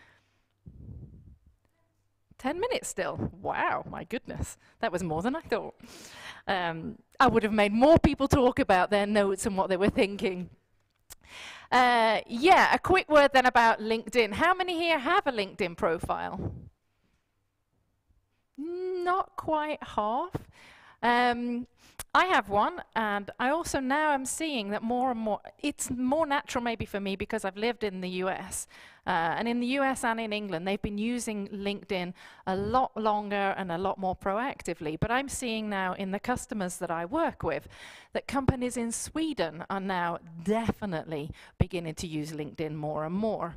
10 minutes still. Wow, my goodness. That was more than I thought. I would have made more people talk about their notes and what they were thinking. Yeah, a quick word then about LinkedIn. How many here have a LinkedIn profile? Not quite half. I have one, and I also now am seeing that more and more, it's more natural maybe for me because I've lived in the US. And in the US and in England, they've been using LinkedIn a lot longer and a lot more proactively. But I'm seeing now in the customers that I work with that companies in Sweden are now definitely beginning to use LinkedIn more and more.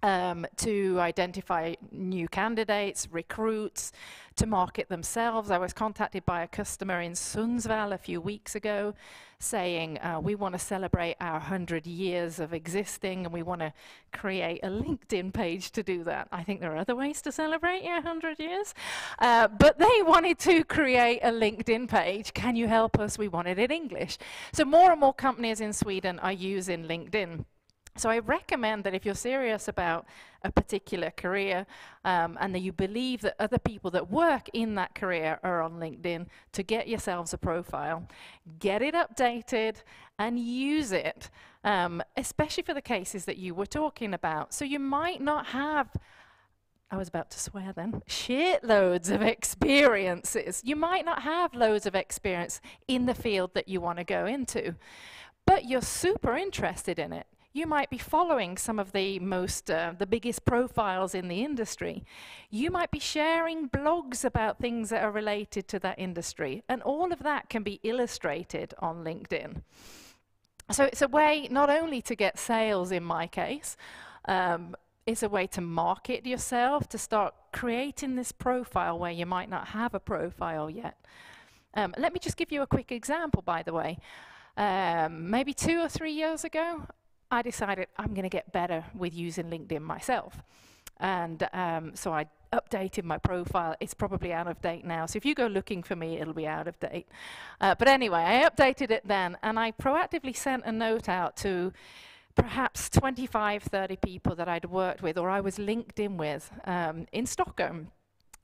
To identify new candidates, recruits, to market themselves. I was contacted by a customer in Sundsvall a few weeks ago saying, we want to celebrate our 100 years of existing and we want to create a LinkedIn page to do that. I think there are other ways to celebrate your 100 years. But they wanted to create a LinkedIn page. Can you help us? We wanted it in English. So more and more companies in Sweden are using LinkedIn. So I recommend that if you're serious about a particular career and that you believe that other people that work in that career are on LinkedIn, to get yourselves a profile, get it updated and use it, especially for the cases that you were talking about. So you might not have, I was about to swear then, shitloads of experiences. You might not have loads of experience in the field that you want to go into, but you're super interested in it. You might be following some of the the biggest profiles in the industry. You might be sharing blogs about things that are related to that industry. And all of that can be illustrated on LinkedIn. So it's a way not only to get sales in my case, it's a way to market yourself, to start creating this profile where you might not have a profile yet. Let me just give you a quick example, by the way. Maybe 2 or 3 years ago, I decided I'm going to get better with using LinkedIn myself. And so I updated my profile. It's probably out of date now. So if you go looking for me, it'll be out of date. But anyway, I updated it then. And I proactively sent a note out to perhaps 25, 30 people that I'd worked with or I was linked in with in Stockholm.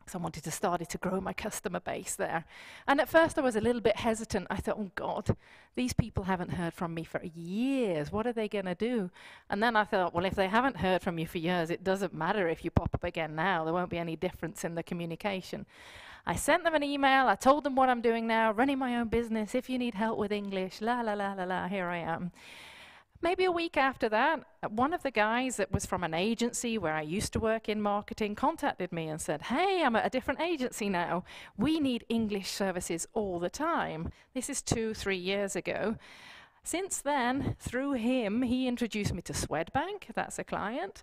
So I wanted to start to grow my customer base there. And at first I was a little bit hesitant. I thought, oh God, these people haven't heard from me for years. What are they going to do? And then I thought, well, if they haven't heard from you for years, it doesn't matter if you pop up again now. There won't be any difference in the communication. I sent them an email. I told them what I'm doing now, running my own business. If you need help with English, la, la, la, la, la, here I am. Maybe a week after that, one of the guys that was from an agency where I used to work in marketing contacted me and said, hey, I'm at a different agency now. We need English services all the time. This is 2-3 years ago. Since then, through him, he introduced me to Swedbank, that's a client.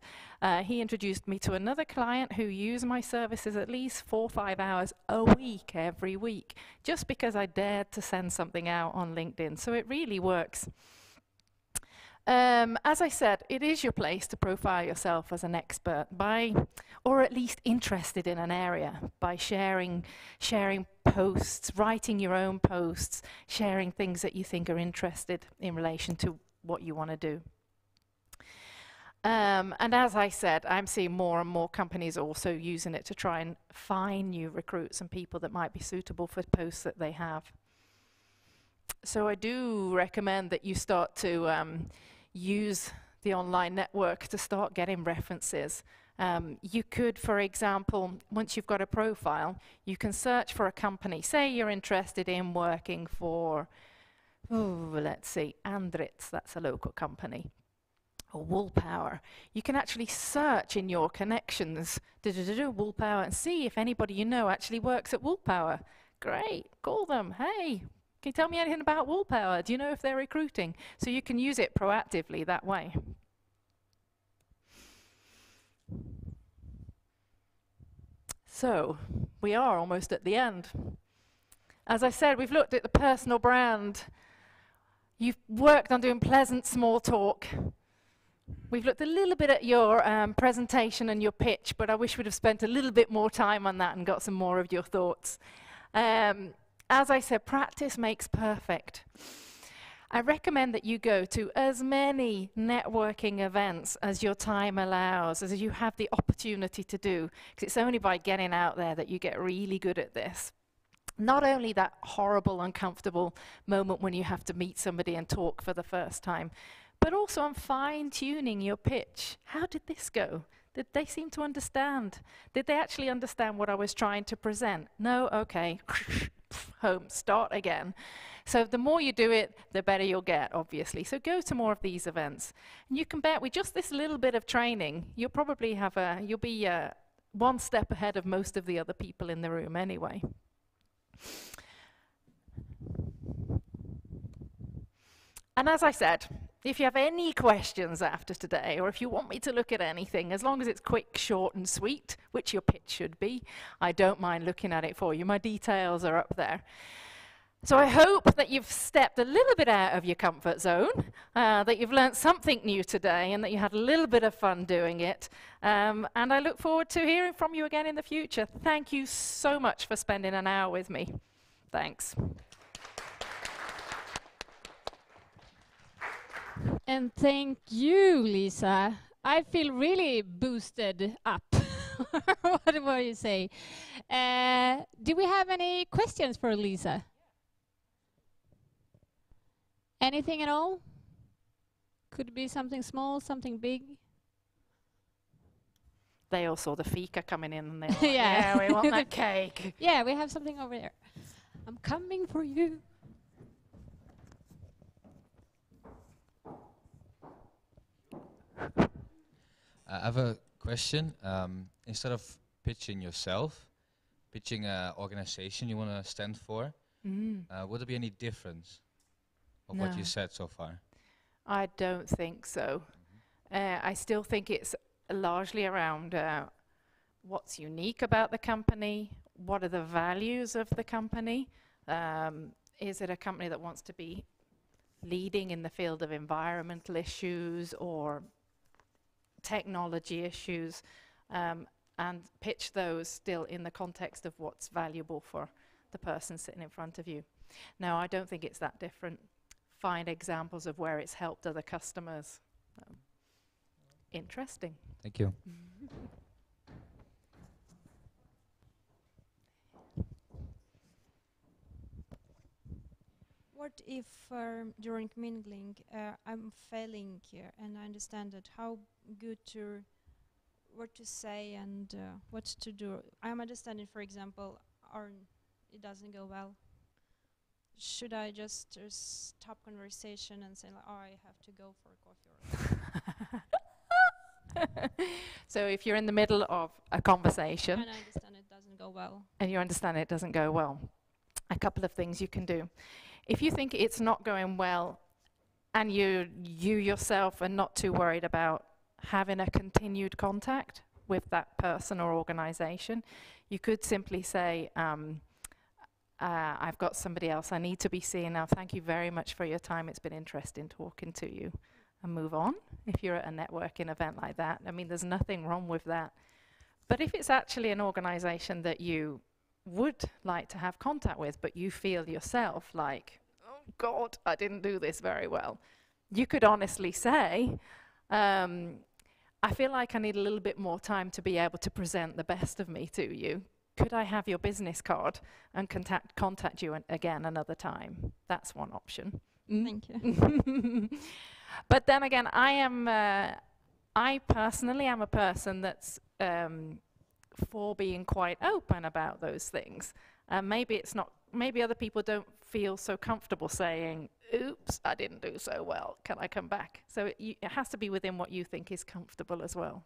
He introduced me to another client who used my services at least 4 or 5 hours a week, every week, just because I dared to send something out on LinkedIn. So it really works. As I said, it is your place to profile yourself as an expert or at least interested in an area, by sharing posts, writing your own posts, sharing things that you think are interested in relation to what you want to do. And as I said, I'm seeing more and more companies also using it to try and find new recruits and people that might be suitable for posts that they have. So I do recommend that you start to use the online network to start getting references. You could, for example, once you've got a profile, you can search for a company. Say you're interested in working for, let's see, Andritz, that's a local company, or Wool Power. You can actually search in your connections, Wool Power, and see if anybody you know actually works at Wool Power. Great, call them, hey. Can you tell me anything about Wool Power? Do you know if they're recruiting? So you can use it proactively that way. So we are almost at the end. As I said, we've looked at the personal brand. You've worked on doing pleasant small talk. We've looked a little bit at your presentation and your pitch, but I wish we'd have spent a little bit more time on that and got some more of your thoughts. As I said, practice makes perfect. I recommend that you go to as many networking events as your time allows, as you have the opportunity to do, because it's only by getting out there that you get really good at this. Not only that horrible, uncomfortable moment when you have to meet somebody and talk for the first time, but also on fine-tuning your pitch. How did this go? Did they seem to understand? Did they actually understand what I was trying to present? No? Okay. Home. Start again. So the more you do it, the better you'll get, obviously. So go to more of these events. And you can bet with just this little bit of training, you'll probably have you'll be one step ahead of most of the other people in the room anyway. And as I said, if you have any questions after today, or if you want me to look at anything, as long as it's quick, short, and sweet, which your pitch should be, I don't mind looking at it for you. My details are up there. So I hope that you've stepped a little bit out of your comfort zone, that you've learned something new today, and that you had a little bit of fun doing it. And I look forward to hearing from you again in the future. Thank you so much for spending an hour with me. Thanks. And thank you, Lisa. I feel really boosted up. What do you say? Do we have any questions for Lisa? Anything at all? Could be something small, something big. They all saw the fika coming in and they're like, yeah, we want that cake. Yeah, we have something over there. I'm coming for you. I have a question. Instead of pitching yourself, pitching an organization you want to stand for, would there be any difference of what you said so far? I don't think so. I still think it's largely around what's unique about the company, what are the values of the company, is it a company that wants to be leading in the field of environmental issues or technology issues, and pitch those still in the context of what's valuable for the person sitting in front of you. No, I don't think it's that different. Find examples of where it's helped other customers. Interesting. Thank you. What if during mingling I'm failing here and I understand that how good to what to say and what to do. I'm understanding, for example, it doesn't go well. Should I just stop conversation and say, like, oh, I have to go for a coffee? So if you're in the middle of a conversation and I understand it doesn't go well, and you understand it doesn't go well, a couple of things you can do. If you think it's not going well and you yourself are not too worried about having a continued contact with that person or organization, you could simply say, I've got somebody else I need to be seeing now. Thank you very much for your time. It's been interesting talking to you. And move on if you're at a networking event like that. I mean, there's nothing wrong with that. But if it's actually an organization that you would like to have contact with, but you feel yourself like, oh God, I didn't do this very well, you could honestly say, I feel like I need a little bit more time to be able to present the best of me to you. Could I have your business card and contact you again another time? That's one option. Thank you. But then again, I personally am a person that's for being quite open about those things. Maybe it's not. Maybe other people don't feel so comfortable saying, "Oops, I didn't do so well. Can I come back?" So it has to be within what you think is comfortable as well.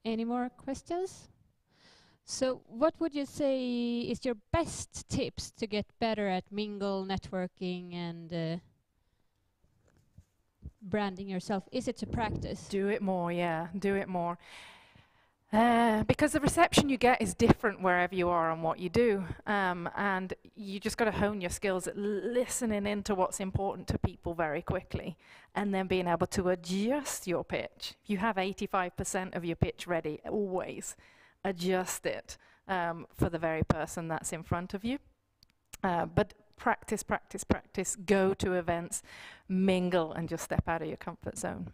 Any more questions? So what would you say is your best tips to get better at mingle, networking, and branding yourself? Is it to practice? Do it more, yeah. Do it more. Because the reception you get is different wherever you are and what you do. And you just got to hone your skills at listening into what's important to people very quickly and then being able to adjust your pitch. If you have 85% of your pitch ready, always adjust it for the very person that's in front of you. But practice, practice, practice. Go to events, mingle, and just step out of your comfort zone.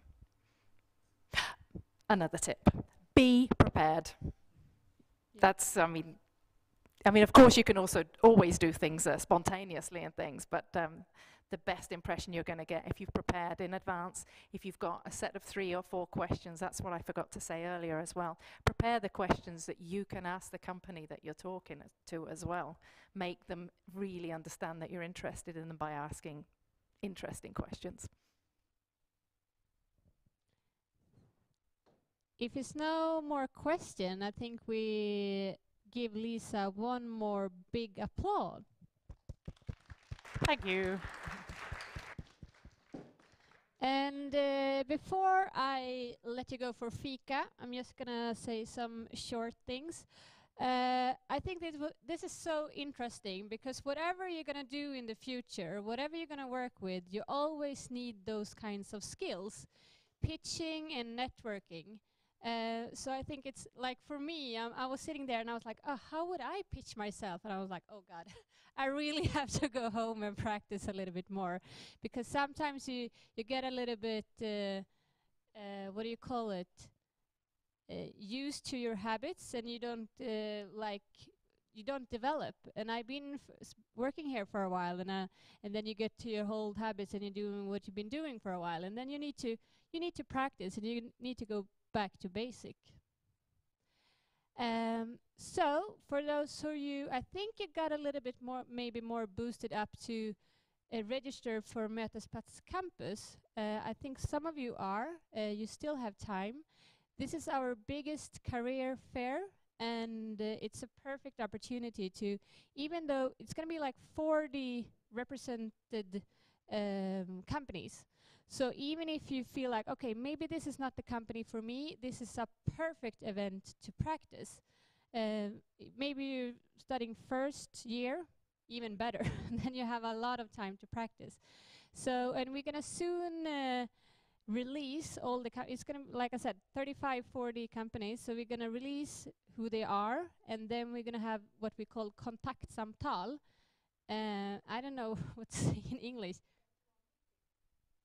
Another tip. Be prepared. That's, I mean, of course you can also always do things spontaneously and things, but the best impression you're going to get if you've prepared in advance, if you've got a set of 3 or 4 questions, that's what I forgot to say earlier as well. Prepare the questions that you can ask the company that you're talking to as well. Make them really understand that you're interested in them by asking interesting questions. If there's no more question, I think we give Lisa one more big applause. Thank you. And before I let you go for fika, I'm just gonna say some short things. I think this is so interesting because whatever you're gonna do in the future, whatever you're gonna work with, you always need those kinds of skills, pitching and networking. So I think it's like for me, I was sitting there and I was like, oh, how would I pitch myself? And I was like, oh God, I really have to go home and practice a little bit more, because sometimes you get a little bit, what do you call it, used to your habits, and you don't you don't develop. And I've been working here for a while, and then you get to your old habits and you're doing what you've been doing for a while, and then you need to practice and you need to go back to basic. So for those of you, I think you got a little bit more, maybe more boosted up to register for Mötesplats Campus. I think some of you are. You still have time. This is our biggest career fair, and it's a perfect opportunity to, even though it's going to be like 40 represented companies. So even if you feel like, okay, maybe this is not the company for me, this is a perfect event to practice. Maybe you're studying first year, even better. Then you have a lot of time to practice. So, and we're gonna soon release all the, it's gonna, like I said, 35, 40 companies. So we're gonna release who they are, and then we're gonna have what we call kontaktsamtal. I don't know what's in English.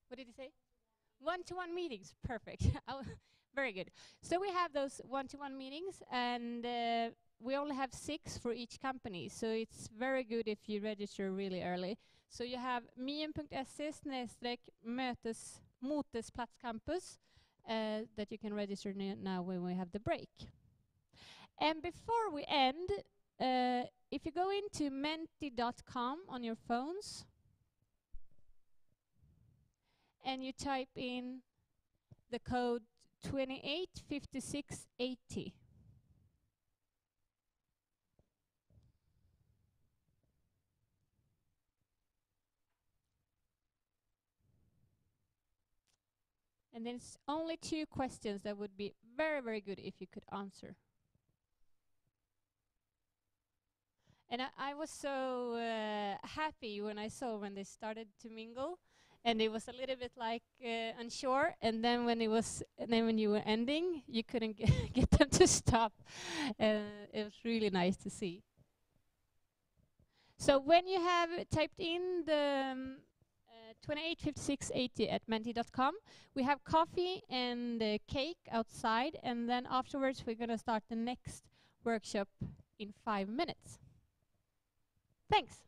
What did he say? One-to-one meetings, perfect. Very good. So we have those one-to-one meetings, and we only have 6 for each company, so it's very good if you register really early. So you have mien.se/Mötesplatscampus that you can register now when we have the break. And before we end, if you go into menti.com on your phones, and you type in the code 285680. And then it's only 2 questions that would be very, very good if you could answer. And I was so happy when I saw when they started to mingle. And it was a little bit like unsure, and then when you were ending, you couldn't get them to stop. It was really nice to see. So when you have typed in the 285680 at menti.com, we have coffee and cake outside, and then afterwards we're going to start the next workshop in 5 minutes. Thanks.